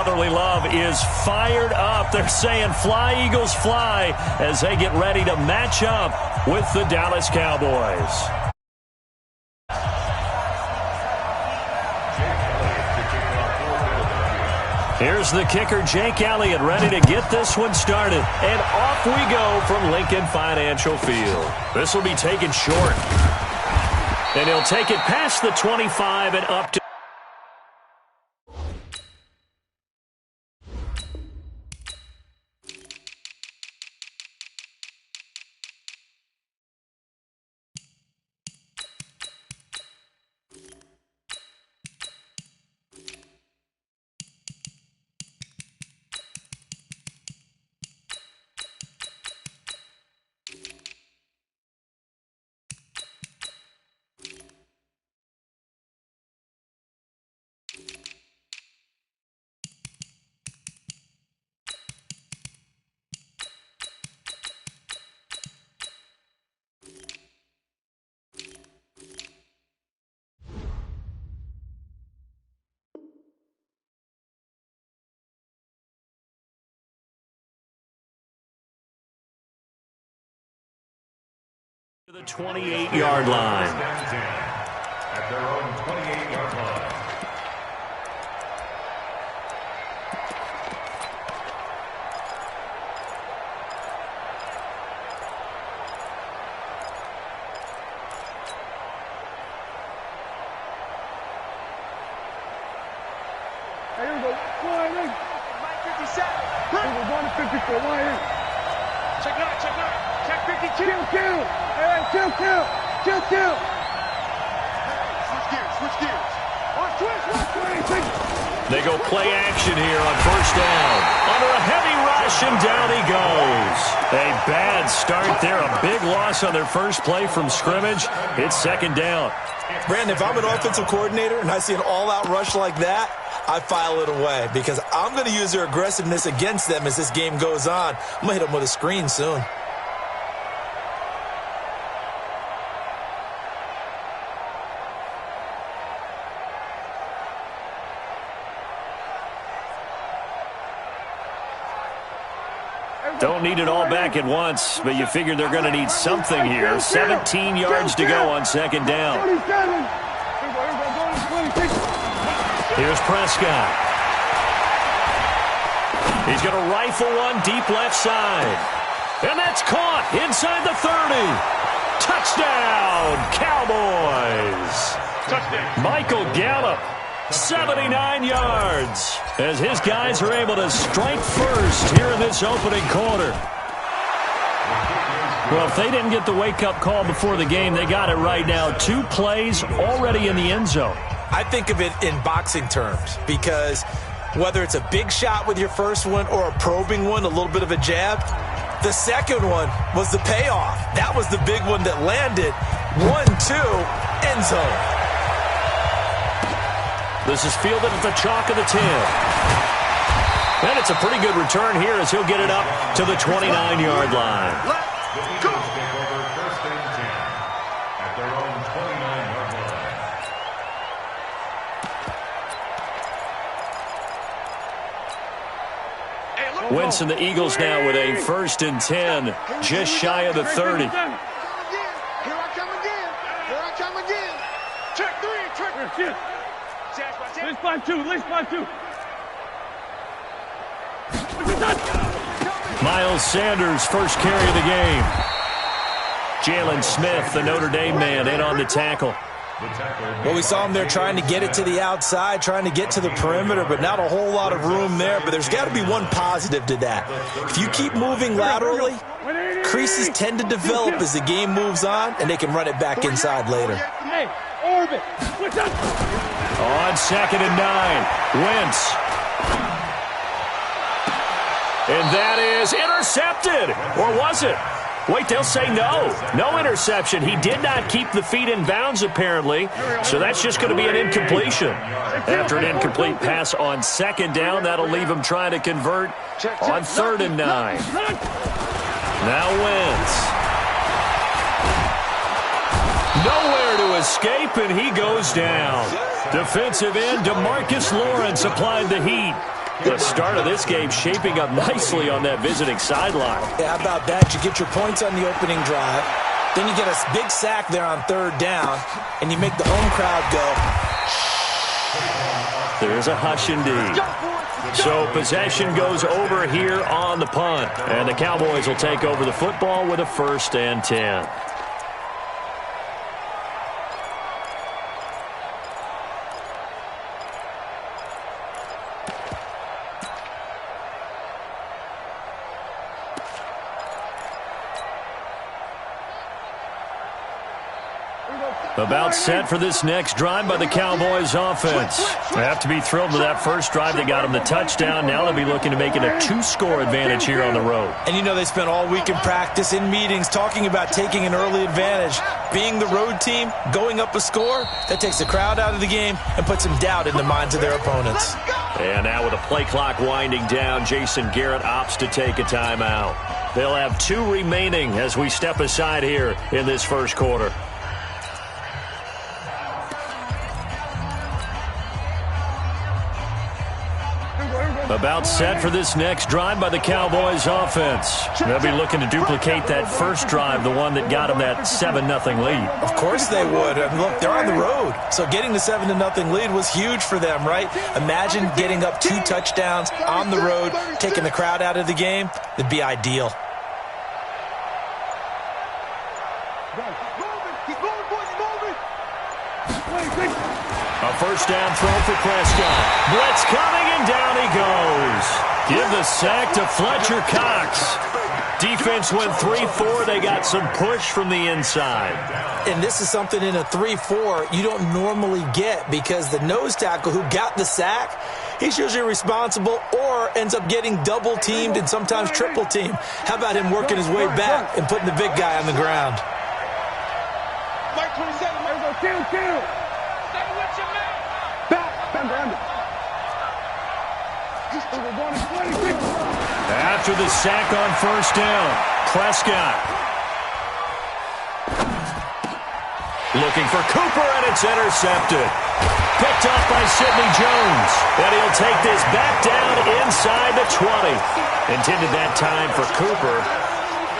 Brotherly love is fired up. They're saying fly, Eagles, fly as they get ready to match up with the Dallas Cowboys. Here's the kicker, Jake Elliott, ready to get this one started. And off we go from Lincoln Financial Field. This will be taken short. And he'll take it past the 25 and up to the 28-yard line. At their own 28-yard line. Here we go. Flying in. Mike 57. We're going to 54. Line in. Check 9, check 9. Check 52. Kill. Hey, kill. Switch gears. Switch. They go play action here on first down. Under a heavy rush, and down he goes. A bad start there. A big loss on their first play from scrimmage. It's second down. Brandon, if I'm an offensive coordinator and I see an all-out rush like that, I file it away because I'm going to use their aggressiveness against them as this game goes on. I'm going to hit them with a screen soon. Don't need it all back at once, but you figure they're going to need something here. 17 yards to go on second down. Here's Prescott. He's going to rifle one deep left side. And that's caught inside the 30. Touchdown, Cowboys. Touchdown. Michael Gallup, 79 yards, as his guys are able to strike first here in this opening quarter. Well, if they didn't get the wake-up call before the game, they got it right now. 2 plays already in the end zone. I think of it in boxing terms because whether it's a big shot with your first one or a probing one, a little bit of a jab, the second one was the payoff. That was the big one that landed. 1-2, end zone. This is fielded at the chalk of the 10. And it's a pretty good return here as he'll get it up to the 29-yard line. Let's go. First and 10 at their own 29-yard line. Wentz and the Eagles now with a first and 10, just shy of the 30. Here I come again. Check 3. Let's 5-2. Miles Sanders, first carry of the game. Jalen Smith, the Notre Dame man, in on the tackle. Well, we saw him there trying to get it to the outside, trying to get to the perimeter, but not a whole lot of room there. But there's got to be one positive to that. If you keep moving laterally, creases tend to develop as the game moves on, and they can run it back inside later. On second and 9, Wentz. And that is intercepted. Or was it? Wait, they'll say no. No interception. He did not keep the feet in bounds, apparently. So that's just going to be an incompletion. After an incomplete pass on second down, that'll leave him trying to convert on third and 9. Now Wentz. Nowhere to escape, and he goes down. Defensive end DeMarcus Lawrence applied the heat. The start of this game shaping up nicely on that visiting sideline. Yeah, how about that? You get your points on the opening drive. Then you get a big sack there on third down, and you make the home crowd go. There's a hush indeed. So possession goes over here on the punt. And the Cowboys will take over the football with a 1st and 10. About set for this next drive by the Cowboys offense. They have to be thrilled with that first drive. They got them the touchdown. Now they'll be looking to make it a 2-score advantage here on the road. And you know they spent all week in practice, in meetings, talking about taking an early advantage. Being the road team, going up a score, that takes the crowd out of the game and puts some doubt in the minds of their opponents. And now with the play clock winding down, Jason Garrett opts to take a timeout. They'll have 2 remaining as we step aside here in this first quarter. About set for this next drive by the Cowboys offense. They'll be looking to duplicate that first drive, the one that got them that 7-0 lead. Of course they would. I mean, look, they're on the road. So getting the 7-0 lead was huge for them, right? Imagine getting up 2 touchdowns on the road, taking the crowd out of the game. It'd be ideal. A first down throw for Prescott. Blitz coming, and down he goes. Give the sack to Fletcher Cox. Defense went 3-4. They got some push from the inside. And this is something in a 3-4 you don't normally get because the nose tackle who got the sack, he's usually responsible or ends up getting double-teamed and sometimes triple-teamed. How about him working his way back and putting the big guy on the ground? Mike 27, kill. After the sack on first down, Prescott looking for Cooper, and it's intercepted. Picked off by Sidney Jones, and he'll take this back down inside the 20. Intended that time for Cooper.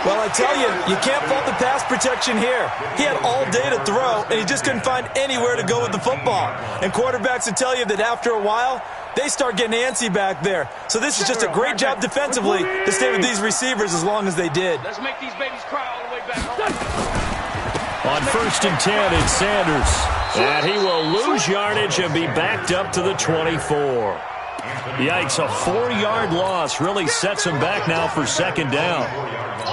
Well, I tell you, you can't fault the pass protection here. He had all day to throw, and he just couldn't find anywhere to go with the football. And quarterbacks will tell you that after a while, they start getting antsy back there. So this is just a great job defensively to stay with these receivers as long as they did. Let's make these babies cry all the way back home. On 1st and 10, it's Sanders. And he will lose yardage and be backed up to the 24. Yikes, a 4-yard loss really sets him back now for 2nd down.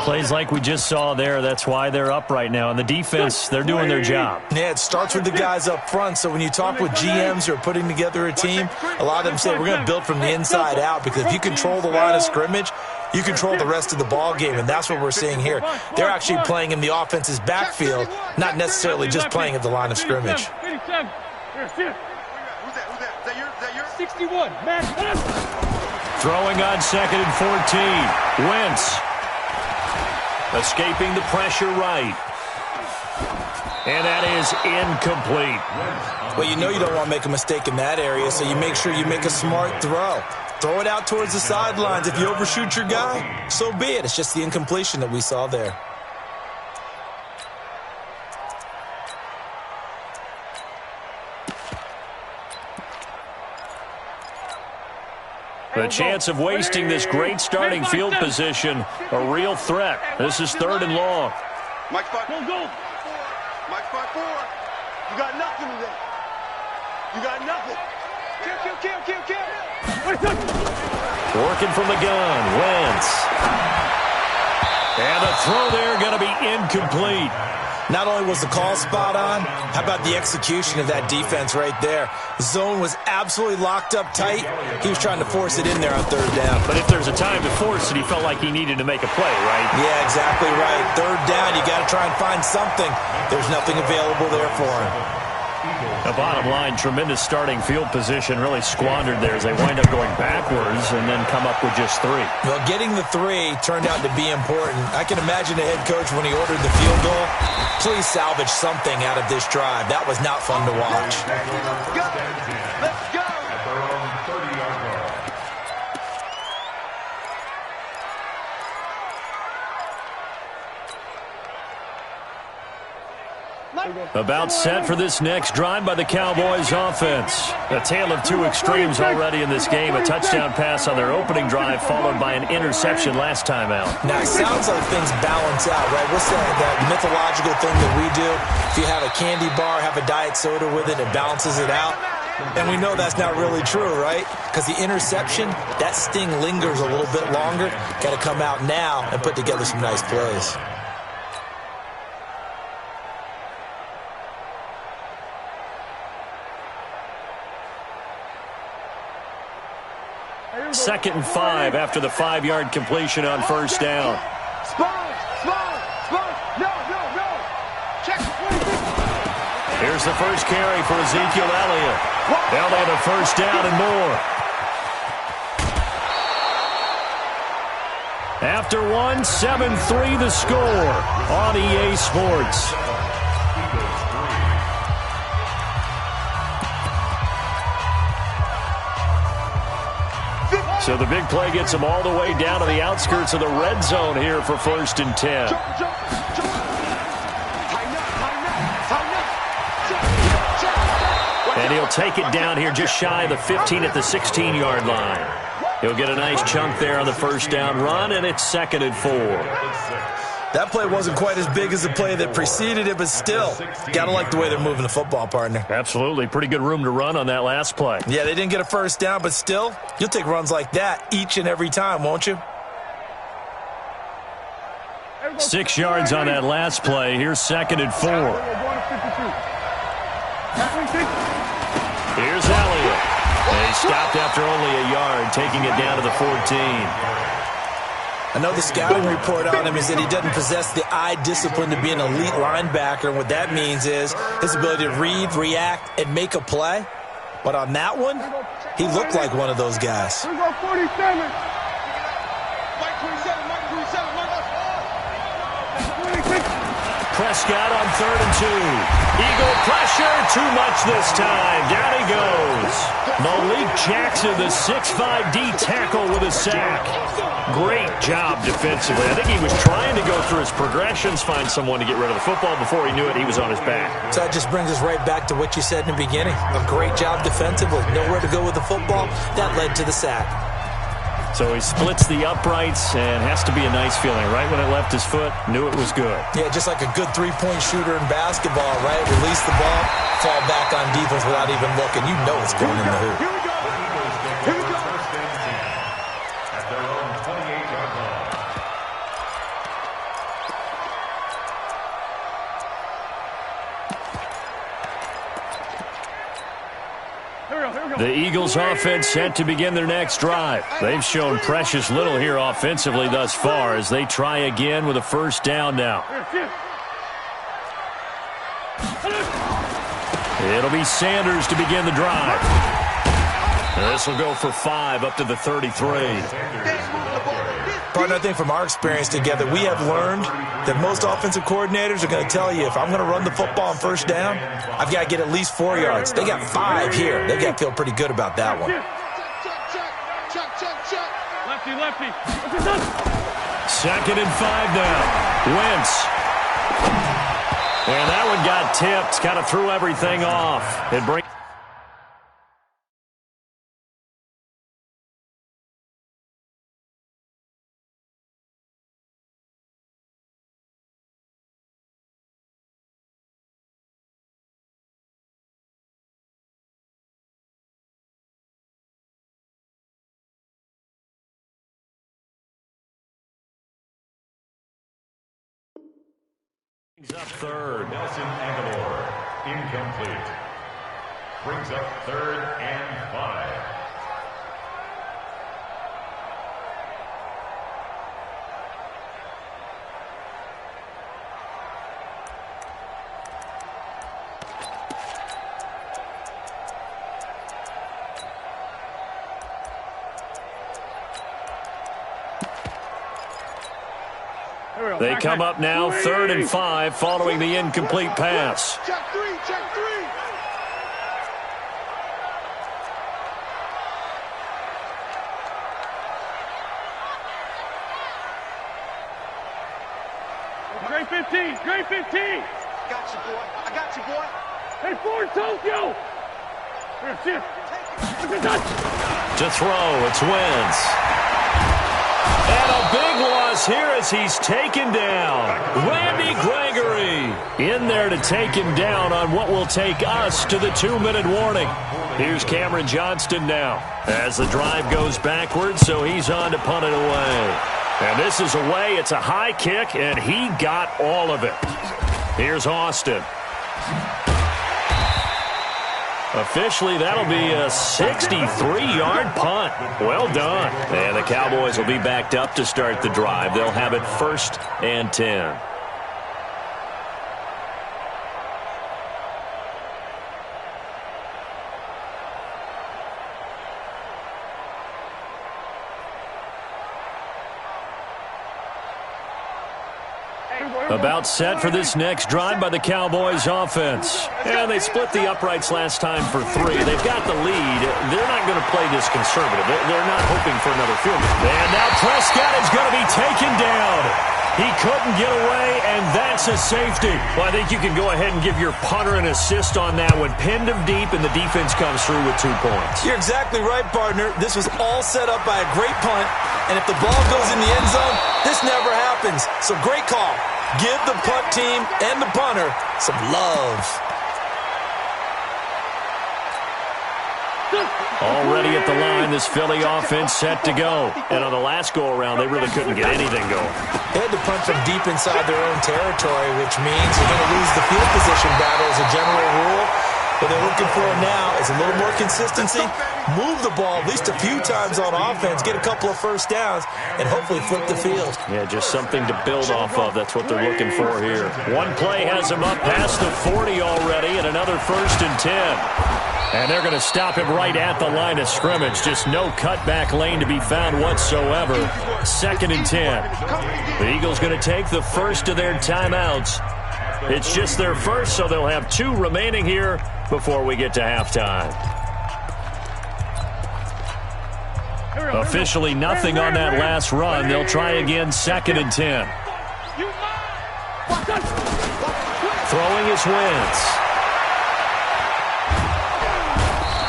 Plays like we just saw there, that's why they're up right now. And the defense, they're doing their job. Yeah, it starts with the guys up front. So when you talk with GMs who are putting together a team, a lot of them say we're going to build from the inside out because if you control the line of scrimmage, you control the rest of the ball game, and that's what we're seeing here. They're actually playing in the offense's backfield, not necessarily just playing at the line of scrimmage. 61, man. Throwing on 2nd and 14. Wentz escaping the pressure right. And that is incomplete. Well, you know you don't want to make a mistake in that area, so you make sure you make a smart throw. Throw it out towards the sidelines. If you overshoot your guy, so be it. It's just the incompletion that we saw there. The chance of wasting this great starting field position, a real threat. This is 3rd and long. Mike 5-4. Mike 5-4. You got nothing today. You got nothing. Kill. Working from the gun, Wentz. And the throw there going to be incomplete. Not only was the call spot on, how about the execution of that defense right there? Zone was absolutely locked up tight. He was trying to force it in there on 3rd down. But if there's a time to force it, he felt like he needed to make a play, right? Yeah, exactly right. 3rd down, you got to try and find something. There's nothing available there for him. The bottom line, tremendous starting field position, really squandered there as they wind up going backwards and then come up with just 3. Well, getting the 3 turned out to be important. I can imagine the head coach when he ordered the field goal. Please salvage something out of this drive. That was not fun to watch. Let's go. About set for this next drive by the Cowboys offense. A tale of two extremes already in this game. A touchdown pass on their opening drive followed by an interception last time out. Now, it sounds like things balance out, right? What's that mythological thing that we do? If you have a candy bar, have a diet soda with it, it balances it out. And we know that's not really true, right? Because the interception, that sting lingers a little bit longer. Got to come out now and put together some nice plays. Second and 5 after the 5-yard completion on first down. Here's the first carry for Ezekiel Elliott. Elliott a first down and more. After one, 7-3 the score on EA Sports. So the big play gets them all the way down to the outskirts of the red zone here for 1st and 10. And he'll take it down here just shy of the 15 at the 16-yard line. He'll get a nice chunk there on the first down run, and it's 2nd and 4. That play wasn't quite as big as the play that preceded it, but still, got to like the way they're moving the football, partner. Absolutely. Pretty good room to run on that last play. Yeah, they didn't get a first down, but still, you'll take runs like that each and every time, won't you? 6 yards on that last play. Here's 2nd and 4. Here's Elliott. He stopped after only a yard, taking it down to the 14. I know the scouting report on him is that he doesn't possess the eye discipline to be an elite linebacker. And what that means is his ability to read, react, and make a play. But on that one, he looked like one of those guys. Here we go, 47. Prescott on 3rd and 2. Eagle pressure, too much this time. Down he goes. Malik Jackson, the 6'5" D tackle with a sack. Great job defensively. I think he was trying to go through his progressions, find someone to get rid of the football. Before he knew it, he was on his back. So that just brings us right back to what you said in the beginning. A great job defensively. Nowhere to go with the football. That led to the sack. So he splits the uprights and has to be a nice feeling. Right when it left his foot, knew it was good. Yeah, just like a good three-point shooter in basketball, right? Release the ball, fall back on defense without even looking. You know it's going in the hoop. Here we go. Here we go. First and 10 at their own 28-yard line. The Eagles offense set to begin their next drive. They've shown precious little here offensively thus far as they try again with a first down now. It'll be Sanders to begin the drive. This will go for 5 up to the 33. Partner, I think from our experience together, we have learned that most offensive coordinators are going to tell you, if I'm going to run the football on first down, I've got to get at least 4 yards. They got 5 here. They've got to feel pretty good about that one. Lefty, lefty. 2nd and 5 now. Wentz. And that one got tipped. Kind of threw everything off. It brings... up 3rd. Nelson Aguilar, incomplete. Brings up 3rd and 5. They come up now 3rd and 5 following the incomplete pass. Check 3, check 3. Great 15, great 15. got you, boy. I got you, boy. Hey, forward, Tokyo. Here, shift. To throw, it's Wentz. And a big loss here as he's taken down. Randy Gregory in there to take him down on what will take us to the 2-minute warning. Here's Cameron Johnston now as the drive goes backwards, so he's on to punt it away. And this is away. It's a high kick, and he got all of it. Here's Austin. Officially, that'll be a 63-yard punt. Well done. And the Cowboys will be backed up to start the drive. They'll have it 1st and 10. About set for this next drive by the Cowboys offense. And they split the uprights last time for 3. They've got the lead. They're not going to play this conservative. They're not hoping for another field goal. And now Prescott is going to be taken down. He couldn't get away, and that's a safety. Well, I think you can go ahead and give your punter an assist on that one. Pinned him deep, and the defense comes through with 2 points. You're exactly right, partner. This was all set up by a great punt, and if the ball goes in the end zone, this never happens. So great call. Give the punt team and the punter some love. Already at the line, this Philly offense set to go. And on the last go-around, they really couldn't get anything going. They had to punt from deep inside their own territory, which means you're going to lose the field position battle as a general rule. What they're looking for now is a little more consistency, move the ball at least a few times on offense, get a couple of first downs, and hopefully flip the field. Yeah, just something to build off of. That's what they're looking for here. One play has them up past the 40 already, and another 1st and 10. And they're going to stop him right at the line of scrimmage. Just no cutback lane to be found whatsoever. 2nd and 10. The Eagles going to take the first of their timeouts. It's just their first, so they'll have 2 remaining here before we get to halftime. Officially nothing on that last run. They'll try again 2nd and 10. Throwing is Wentz.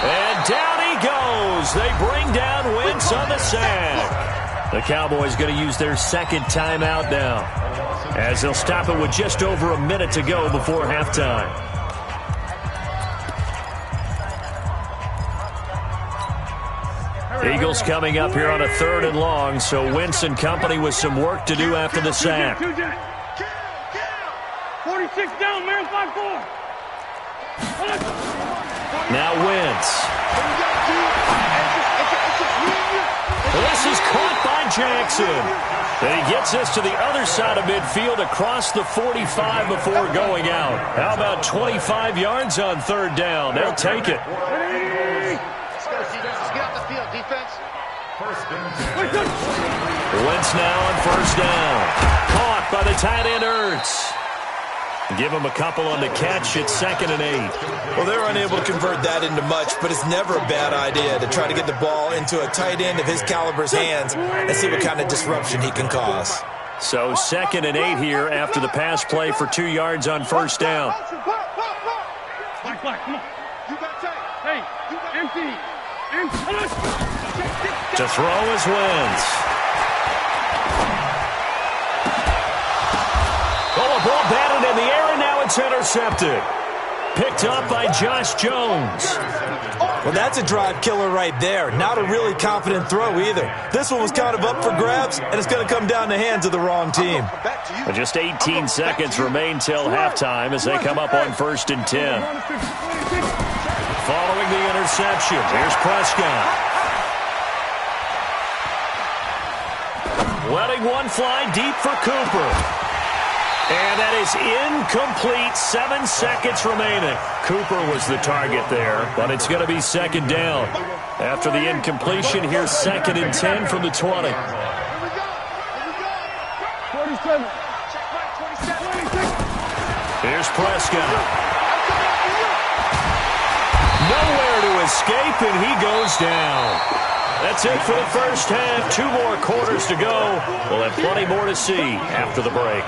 And down he goes. They bring down Wentz on the sack. The Cowboys going to use their 2nd timeout now, as they'll stop it with just over a minute to go before halftime. Eagles coming up here on a 3rd and long, so Wentz and company with some work to do after the sack. 46 down, man, 5-4. Now Wentz. This is caught by Jackson. And he gets us to the other side of midfield across the 45 before going out. How about 25 yards on 3rd down? They'll take it. Let's get off the field, defense. Wentz now on 1st down. Caught by the tight end Ertz. Give him a couple on the catch at 2nd and 8. Well, they're unable to convert that into much, but it's never a bad idea to try to get the ball into a tight end of his caliber's hands and see what kind of disruption he can cause. So 2nd and 8 here after the pass play for 2 yards on 1st down. Black, come on. You got tight. Hey, empty. To throw is Wentz. Oh, a ball batted in the air, and now it's intercepted. Picked up by Josh Jones. Well, that's a drive killer right there. Not a really confident throw either. This one was kind of up for grabs, and it's going to come down the hands of the wrong team. Just 18 seconds remain till halftime as they come up on 1st and 10. Following the interception, here's Prescott. Letting one fly deep for Cooper. And that is incomplete. 7 seconds remaining. Cooper was the target there, but it's going to be 2nd down. After the incompletion, here's 2nd and 10 from the 20. 47. Here's Prescott. Nowhere to escape, and he goes down. That's it for the first half. 2 more quarters to go. We'll have plenty more to see after the break.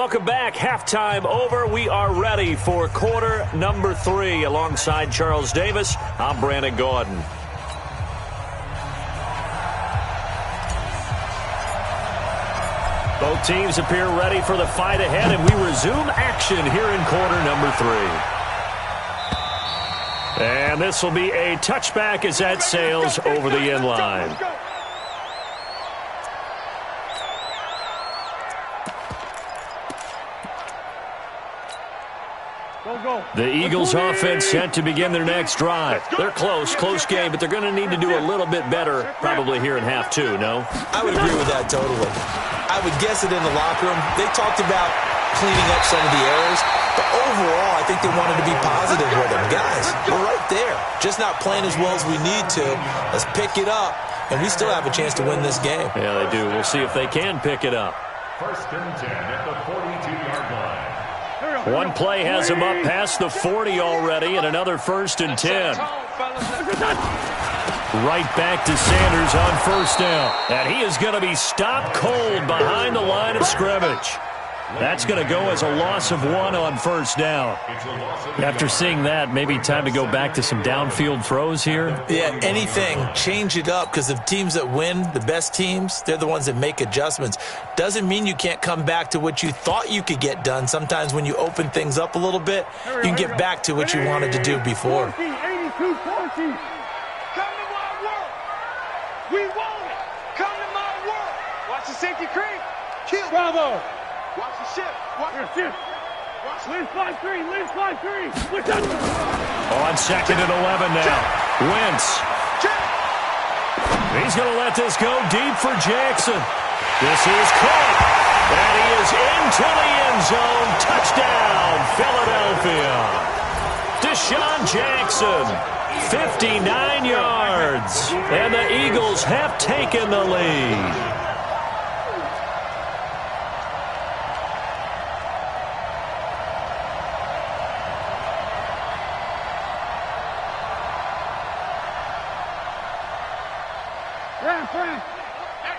Welcome back. Halftime over. We are ready for quarter number 3. Alongside Charles Davis, I'm Brandon Gordon. Both teams appear ready for the fight ahead, and we resume action here in quarter number 3. And this will be a touchback as that sails over the end line. The Eagles offense set to begin their next drive. They're close game, but they're going to need to do a little bit better probably here in half 2, no? I would agree with that totally. I would guess it in the locker room. They talked about cleaning up some of the errors, but overall I think they wanted to be positive with them. Guys, we're right there. Just not playing as well as we need to. Let's pick it up, and we still have a chance to win this game. Yeah, they do. We'll see if they can pick it up. First and 10 at the 42-yard line. One play has him up past the 40 already, and another first and 10. Right back to Sanders on first down. And he is going to be stopped cold behind the line of scrimmage. That's going to go as a loss of 1 on first down. After seeing that, maybe time to go back to some downfield throws here. Yeah, anything. Change it up, because the teams that win, the best teams, they're the ones that make adjustments. Doesn't mean you can't come back to what you thought you could get done. Sometimes when you open things up a little bit, you can get back to what you wanted to do before. 82, 40. Come to my work. We want it. Come to my work. Watch the safety creep. Kill. Bravo. Watch the shift. Watch the shift. Lynch 5-3. Lynch 5-3. On second and 11 now. Wentz. He's going to let this go deep for Jackson. This is caught. And he is into the end zone. Touchdown, Philadelphia. Deshaun Jackson, 59 yards. And the Eagles have taken the lead.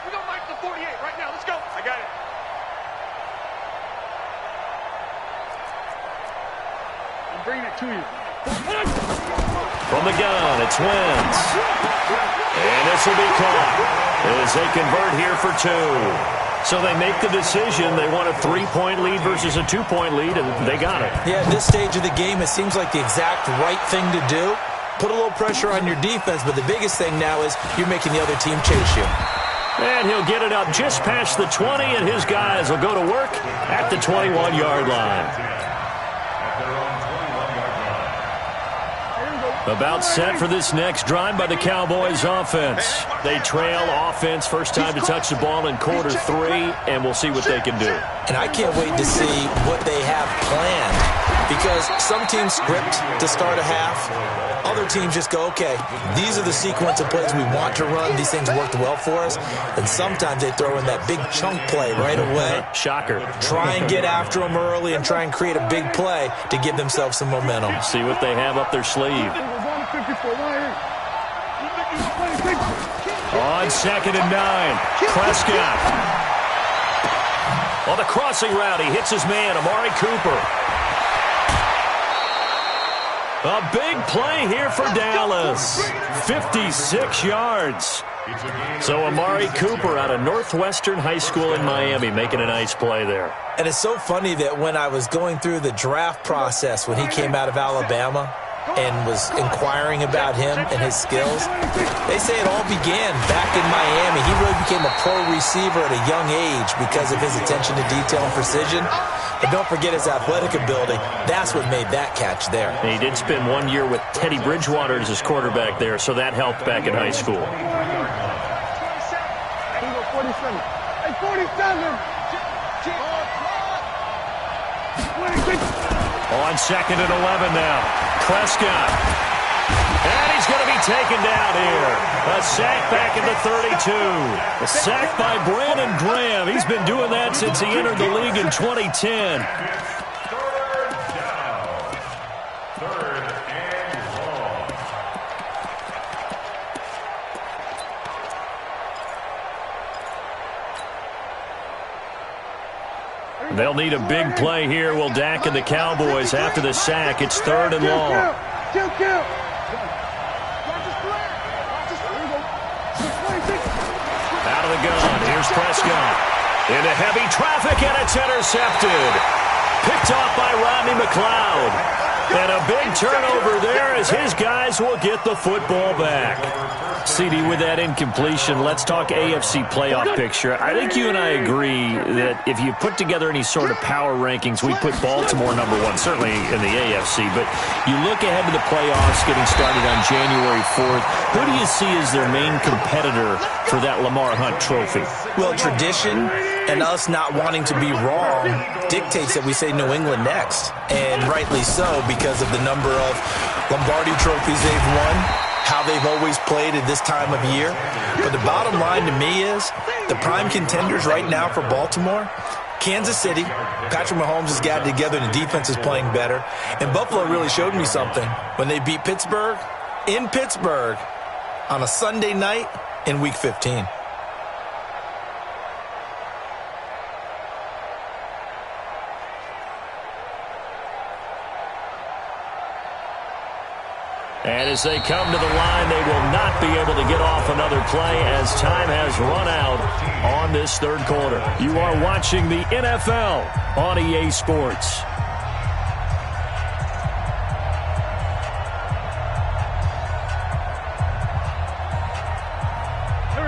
We don't like the 48 right now. Let's go. I got it. I'm bringing it to you. From the gun, it's Wentz. And this will be caught as they convert here for 2. So they make the decision. They want a 3-point lead versus a 2-point lead, and they got it. Yeah, at this stage of the game, it seems like the exact right thing to do. Put a little pressure on your defense, but the biggest thing now is you're making the other team chase you. And he'll get it up just past the 20, and his guys will go to work at the 21-yard line. About set for this next drive by the Cowboys offense. They trail offense, first time to touch the ball in quarter 3, and we'll see what they can do. And I can't wait to see what they have planned, because some teams script to start a half. Other teams just go, okay, these are the sequence of plays we want to run. These things worked well for us. And sometimes they throw in that big chunk play right away. Shocker. Try and get after them early and try and create a big play to give themselves some momentum. See what they have up their sleeve. On second and 9, Prescott. On the crossing route, he hits his man, Amari Cooper. A big play here for Dallas. 56 yards. So Amari Cooper out of Northwestern High School in Miami making a nice play there. And it's so funny that when I was going through the draft process when he came out of Alabama and was inquiring about him and his skills, they say it all began back in Miami. He really became a pro receiver at a young age because of his attention to detail and precision. And don't forget his athletic ability. That's what made that catch there. And he did spend 1 year with Teddy Bridgewater as his quarterback there, so that helped back in high school. 47. On second and 11 now, Prescott. And he's going to be taken down here. A sack back at the 32. A sack by Brandon Graham. He's been doing that since he entered the league in 2010. They'll need a big play here. Will Dak and the Cowboys after the sack. It's 3rd and long. Out of the gun. Here's Prescott. Into heavy traffic, and it's intercepted. Picked off by Rodney McLeod. And a big turnover there as his guys will get the football back. CD, with that incompletion, let's talk AFC playoff picture. I think you and I agree that if you put together any sort of power rankings, we put Baltimore #1, certainly in the AFC. But you look ahead to the playoffs getting started on January 4th. Who do you see as their main competitor for that Lamar Hunt trophy? Well, tradition and us not wanting to be wrong dictates that we say New England next. And rightly so, because of the number of Lombardi trophies they've won, how they've always played at this time of year. But the bottom line to me is the prime contenders right now for Baltimore, Kansas City. Patrick Mahomes has got it together and the defense is playing better. And Buffalo really showed me something when they beat Pittsburgh in Pittsburgh on a Sunday night in Week 15. And as they come to the line, they will not be able to get off another play as time has run out on this 3rd quarter. You are watching the NFL on EA Sports.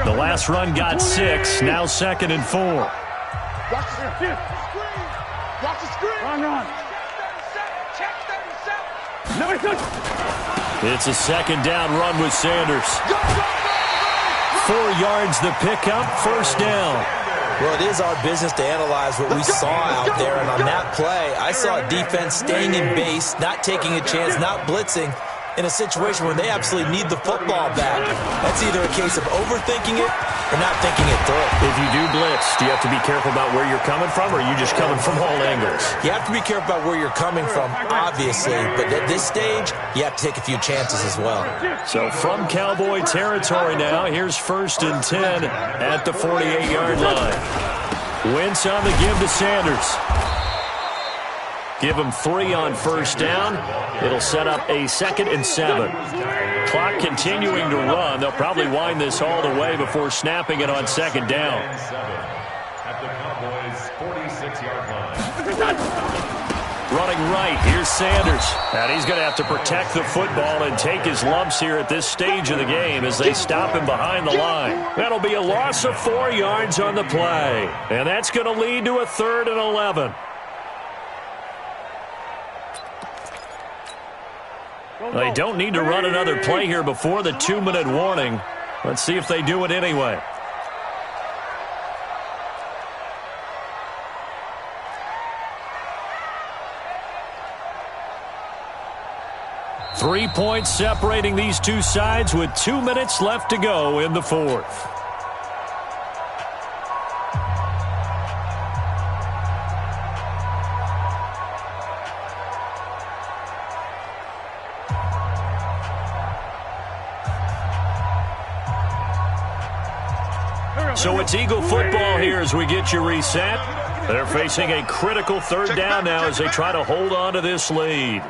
The last run got 6, now 2nd and 4. Watch the screen. Watch the screen. Run. Check 37. No, it's not. It's a 2nd down run with Sanders. 4 yards the pickup, 1st down. Well, it is our business to analyze what we saw out there. And on that play, I saw a defense staying in base, not taking a chance, not blitzing in a situation where they absolutely need the football back. That's either a case of overthinking it or not thinking it through. If you do blitz, do you have to be careful about where you're coming from, or are you just coming from all angles? You have to be careful about where you're coming from, obviously. But at this stage, you have to take a few chances as well. So from Cowboy territory now, here's 1st and 10 at the 48-yard line. Wentz on the give to Sanders. Give him 3 on 1st down. It'll set up a 2nd and 7. Clock continuing to run. They'll probably wind this all the way before snapping it on 2nd down. At the Cowboys' 46-yard line. Running right, here's Sanders. And he's going to have to protect the football and take his lumps here at this stage of the game as they stop him behind the line. That'll be a loss of 4 yards on the play. And that's going to lead to a 3rd and 11. They don't need to run another play here before the 2-minute warning. Let's see if they do it anyway. Three points separating these two sides with 2 minutes left to go in the 4th. So it's Eagle football here as we get you reset. They're facing a critical 3rd down now as they try to hold on to this lead.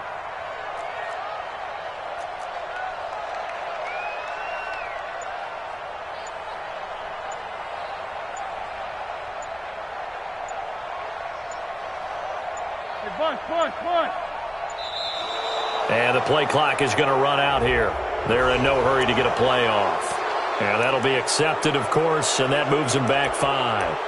And the play clock is going to run out here. They're in no hurry to get a play off. And that'll be accepted, of course, and that moves them back 5.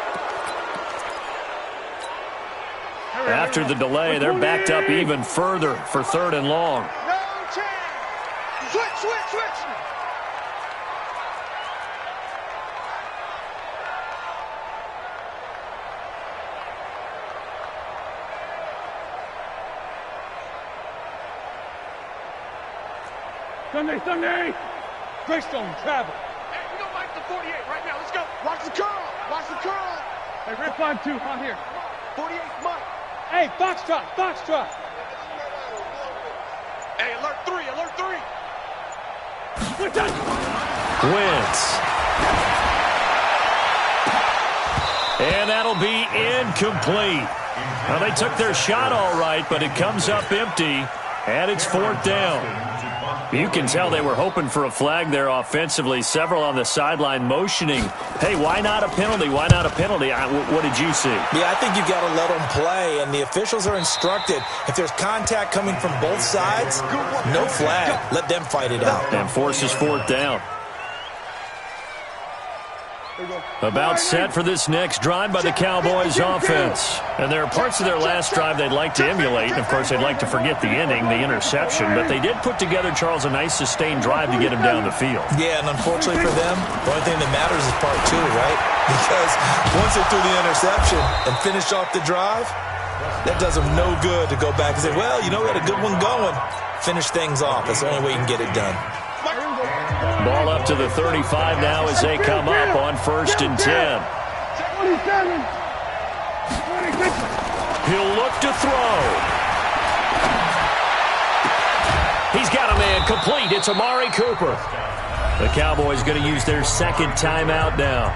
After the delay, they're backed up even further for 3rd and long. No chance. Switch. Sunday. Greystone, travel. Hey, we don't like the 48 right now. Let's go. Watch the curl. Hey, Rip 5-2 on here. 48 Mike. Hey, Foxtrot. Hey, alert 3. Wentz. And that'll be incomplete. Well, they took their shot all right, but it comes up empty, and it's 4th down. You can tell they were hoping for a flag there offensively. Several on the sideline motioning, hey, why not a penalty? Why not a penalty? What did you see? Yeah, I think you've got to let them play, and the officials are instructed, if there's contact coming from both sides, no flag. Let them fight it out. And forces 4th down. About set for this next drive by the Cowboys offense. And there are parts of their last drive they'd like to emulate. And, of course, they'd like to forget the ending, the interception. But they did put together, Charles, a nice sustained drive to get him down the field. Yeah, and unfortunately for them, the only thing that matters is part 2, right? Because once they threw the interception and finished off the drive, that does them no good to go back and say, well, you know, we had a good one going. Finish things off. That's the only way you can get it done. Ball up to the 35 now as they come up on 1st and 10. He'll look to throw. He's got a man complete. It's Amari Cooper. The Cowboys going to use their 2nd timeout now,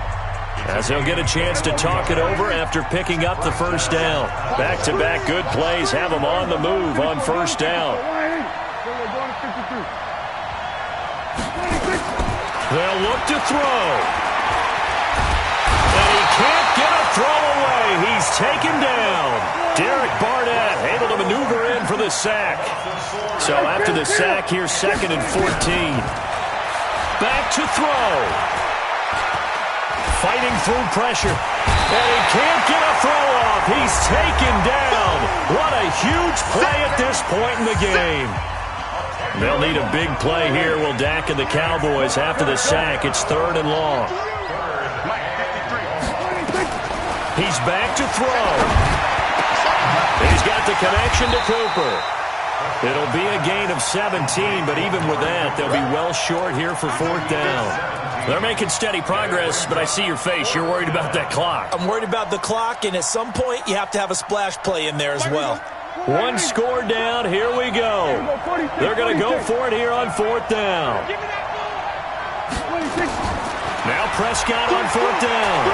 as they'll get a chance to talk it over after picking up the 1st down. Back-to-back good plays have them on the move on 1st down. They'll look to throw. And he can't get a throw away. He's taken down. Derek Barnett able to maneuver in for the sack. So after the sack, here's 2nd and 14. Back to throw. Fighting through pressure. And he can't get a throw off. He's taken down. What a huge play at this point in the game. They'll need a big play here, will Dak and the Cowboys after the sack. It's 3rd and long. He's back to throw. He's got the connection to Cooper. It'll be a gain of 17, but even with that, they'll be well short here for 4th down. They're making steady progress, but I see your face. You're worried about that clock. I'm worried about the clock, and at some point, you have to have a splash play in there as well. One score down. Here we go. They're going to go for it here on 4th down. Now Prescott on 4th down.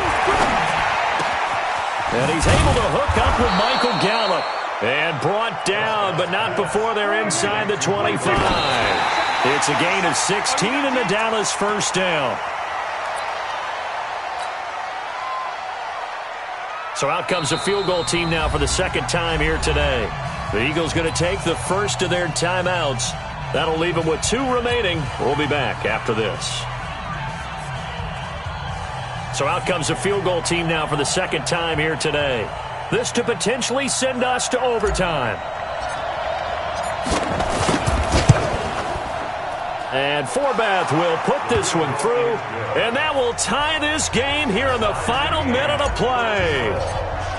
And he's able to hook up with Michael Gallup. And brought down, but not before they're inside the 25. It's a gain of 16 in the Dallas 1st down. So out comes the field goal team now for the 2nd time here today. The Eagles going to take the first of their timeouts. That'll leave them with 2 remaining. We'll be back after this. So out comes the field goal team now for the 2nd time here today. This to potentially send us to overtime. And Forbath will put this one through, and that will tie this game here in the final minute of play.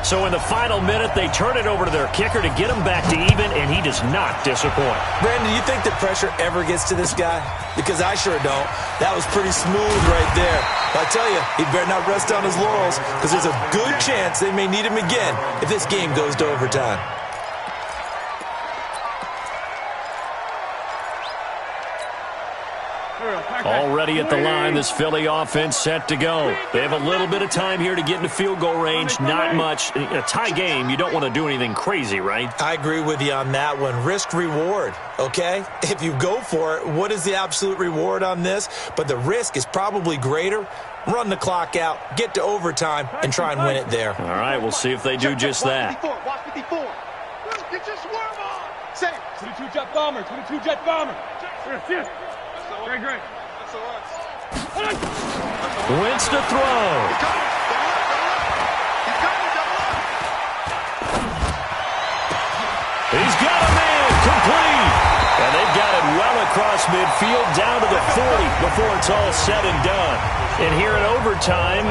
So in the final minute, they turn it over to their kicker to get him back to even, and he does not disappoint. Brandon, you think the pressure ever gets to this guy? Because I sure don't. That was pretty smooth right there. But I tell you, he better not rest on his laurels, because there's a good chance they may need him again if this game goes to overtime. Already at the line, this Philly offense set to go. They have a little bit of time here to get into field goal range. Not much. In a tie game, you don't want to do anything crazy, right? I agree with you on that one. Risk-reward, okay? If you go for it, what is the absolute reward on this? But the risk is probably greater. Run the clock out, get to overtime, and try and win it there. All right, we'll see if they do just that. Watch 54. Get your swerve on. Say 22 jet bomber, 22 jet bomber. Great. Wentz to throw. He's got a man complete. And they've got it well across midfield down to the 40 before it's all said and done. And here in overtime,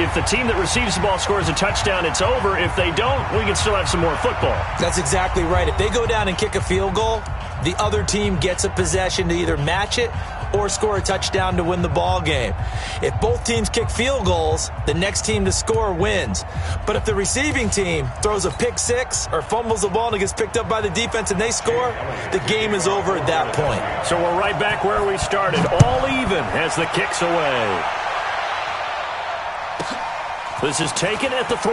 if the team that receives the ball scores a touchdown, it's over. If they don't, we can still have some more football. That's exactly right. If they go down and kick a field goal, the other team gets a possession to either match it or score a touchdown to win the ball game. If both teams kick field goals, the next team to score wins. But if the receiving team throws a pick six or fumbles the ball and it gets picked up by the defense and they score, the game is over at that point. So we're right back where we started, all even as the kick's away. This is taken at the 3.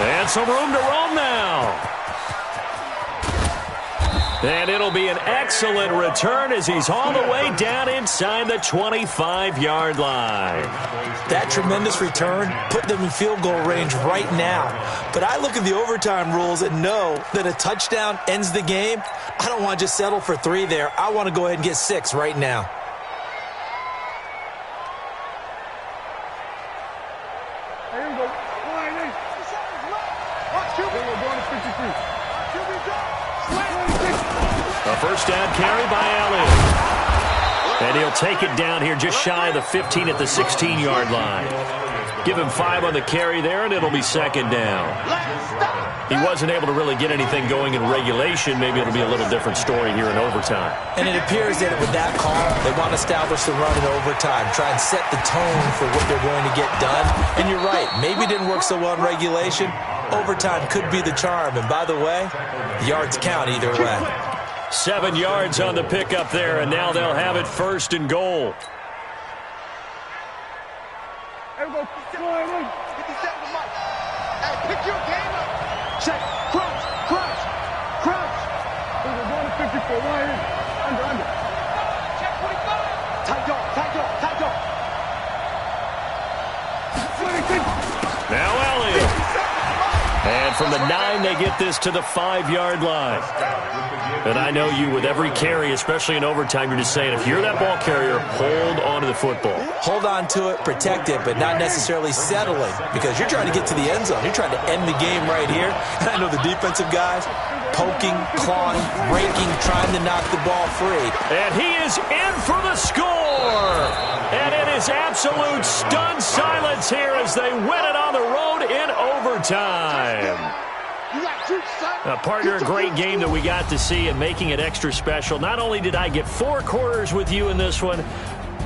And some room to roam now. And it'll be an excellent return as he's all the way down inside the 25-yard line. That tremendous return put them in field goal range right now. But I look at the overtime rules and know that a touchdown ends the game. I don't want to just settle for 3 there. I want to go ahead and get 6 right now. Here we go. We're going to 53. A first down carry by Elliott. And he'll take it down here just shy of the 15 at the 16-yard line. Give him 5 on the carry there, and it'll be second down. He wasn't able to really get anything going in regulation. Maybe it'll be a little different story here in overtime. And it appears that with that call, they want to establish the run in overtime, try and set the tone for what they're going to get done. And you're right, maybe it didn't work so well in regulation. Overtime could be the charm. And by the way, yards count either way. 7 yards on the pickup there, and now they'll have it first and goal. Here we go. 57 to Mike. Hey, pick your game up. Check. Crouch. We're going to 54. Under. Check 45. Tight dog. 26. Now Elliott. And from the 9, they get this to the 5-yard line. And I know you, with every carry, especially in overtime, you're just saying, if you're that ball carrier, hold on to the football. Hold on to it, protect it, but not necessarily settling, because you're trying to get to the end zone. You're trying to end the game right here. And I know the defensive guys poking, clawing, raking, trying to knock the ball free. And he is in for the score. And it is absolute stunned silence here as they win it on the road in overtime. Partner, a great game that we got to see and making it extra special. Not only did I get 4 quarters with you in this one,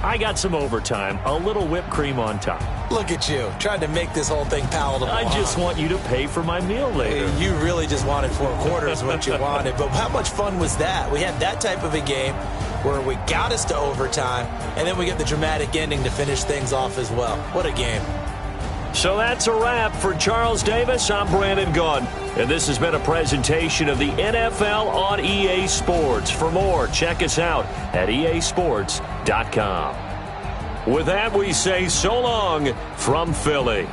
I got some overtime, a little whipped cream on top. Look at you, trying to make this whole thing palatable. I just want you to pay for my meal later. You really just wanted 4 quarters, what you wanted. But how much fun was that? We had that type of a game where we got us to overtime, and then we get the dramatic ending to finish things off as well. What a game. So that's a wrap for Charles Davis. I'm Brandon Gaudin, and this has been a presentation of the NFL on EA Sports. For more, check us out at easports.com. With that, we say so long from Philly.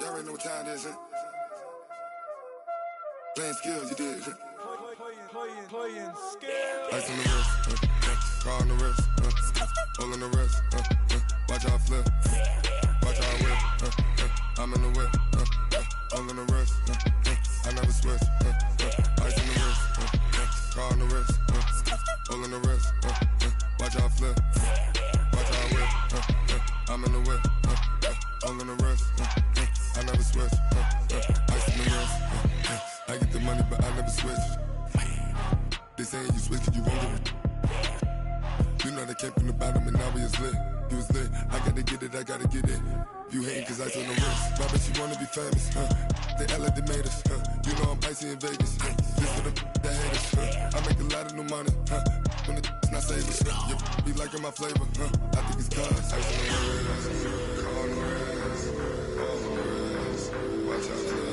Y'all already know what time it is, huh? Playing skills, you did, huh? Playing skills. Ice on the wrist, car on the wrist, hole in the wrist, watch out flip, watch out whip, I'm in the whip, hole in the wrist, I never switch, ice on the wrist, car on the wrist, hole in the wrist, watch out flip, watch out whip, I'm in the whip, hole in the wrist, I never switch, ice in the wrist, I get the money but I never switch. They saying you switch 'cause you won't get it. You know they came from the bottom and now we is lit. You was lit, I gotta get it, I gotta get it. You hating 'cause ice on the wrist. Why bet you wanna be famous, They act like they made us, You know I'm icy in Vegas, This for the that hate us, I make a lot of new money, When the not savers, You be liking my flavor, I think it's cause ice on the wrist, car on the wrist, all the wrist, watch out.